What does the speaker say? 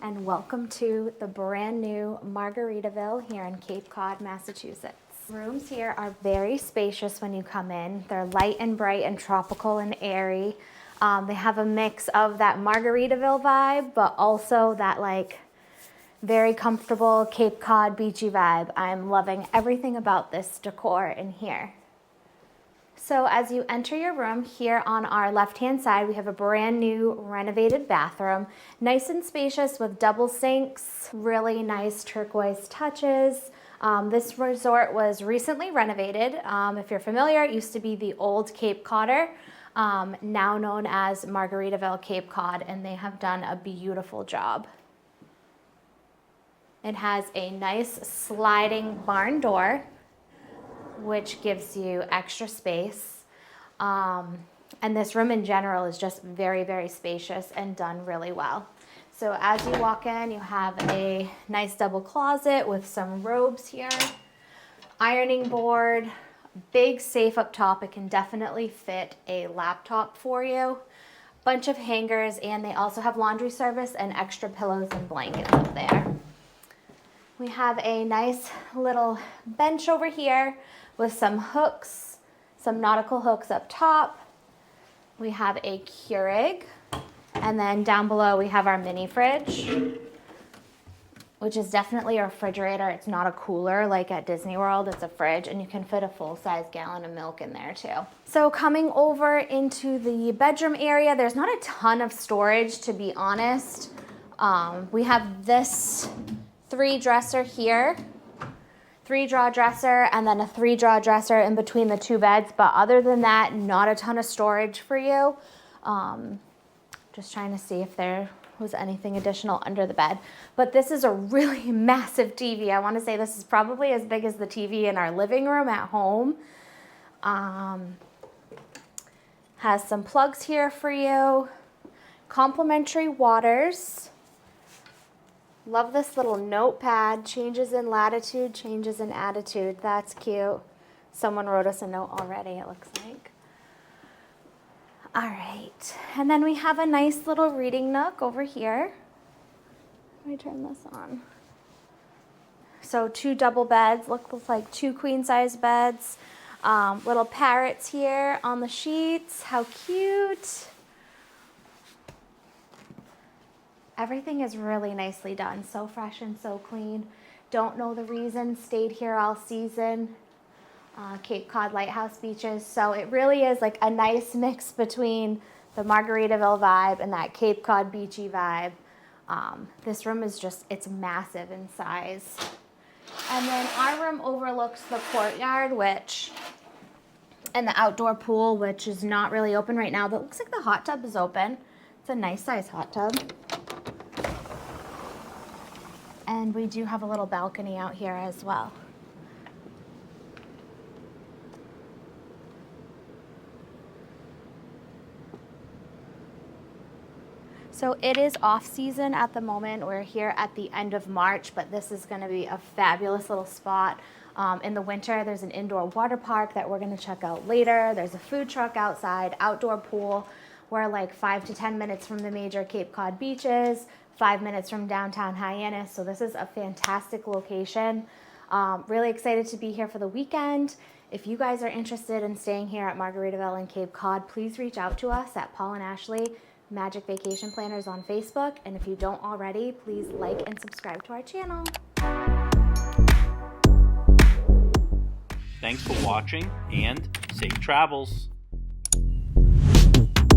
and welcome to the brand new Margaritaville here in Cape Cod, Massachusetts. Rooms here are very spacious when you come in. They're light and bright and tropical and airy. They have a mix of that Margaritaville vibe, but also that like very comfortable Cape Cod beachy vibe. I'm loving everything about this decor in here. So as you enter your room, here on our left-hand side, we have a brand new renovated bathroom. Nice and spacious with double sinks, really nice turquoise touches. This resort was recently renovated. If you're familiar, it used to be the old Cape Codder, now known as Margaritaville Cape Cod, and they have done a beautiful job. It has a nice sliding barn door, which gives you extra space. And this room in general is just very, very spacious and done really well. So as you walk in, you have a nice double closet with some robes here, ironing board, big safe up top. It can definitely fit a laptop for you. Bunch of hangers, and they also have laundry service and extra pillows and blankets up there. We have a nice little bench over here with some hooks, some nautical hooks up top. We have a Keurig, and then down below we have our mini fridge, which is definitely a refrigerator. It's not a cooler like at Disney World, it's a fridge, and you can fit a full-size gallon of milk in there too. So coming over into the bedroom area, there's not a ton of storage, to be honest. We have this 3-dresser here, 3-drawer dresser, and then a 3-drawer dresser in between the 2 beds. But other than that, not a ton of storage for you. Just trying to see if there was anything additional under the bed. But this is a really massive TV. I want to say this is probably as big as the TV in our living room at home. Has some plugs here for you. Complimentary waters. Love this little notepad, changes in latitude, changes in attitude. That's cute. Someone wrote us a note already, it looks like. All right, and then we have a nice little reading nook over here. Let me turn this on. So 2 double beds, looks like 2 queen-size beds. Little parrots here on the sheets, how cute. Everything is really nicely done, so fresh and so clean. Don't know the reason, stayed here all season. Cape Cod Lighthouse Beaches. So it really is like a nice mix between the Margaritaville vibe and that Cape Cod beachy vibe. This room is just, it's massive in size. And then our room overlooks the courtyard, and the outdoor pool, which is not really open right now, but it looks like the hot tub is open. It's a nice size hot tub. And we do have a little balcony out here as well. So it is off season at the moment. We're here at the end of March, but this is going to be a fabulous little spot. In the winter, there's an indoor water park that we're going to check out later. There's a food truck outside, outdoor pool. We're like 5 to 10 minutes from the major Cape Cod beaches, 5 minutes from downtown Hyannis. So this is a fantastic location. Really excited to be here for the weekend. If you guys are interested in staying here at Margaritaville and Cape Cod, please reach out to us at Paul and Ashley Magic Vacation Planners on Facebook. And if you don't already, please like and subscribe to our channel. Thanks for watching and safe travels.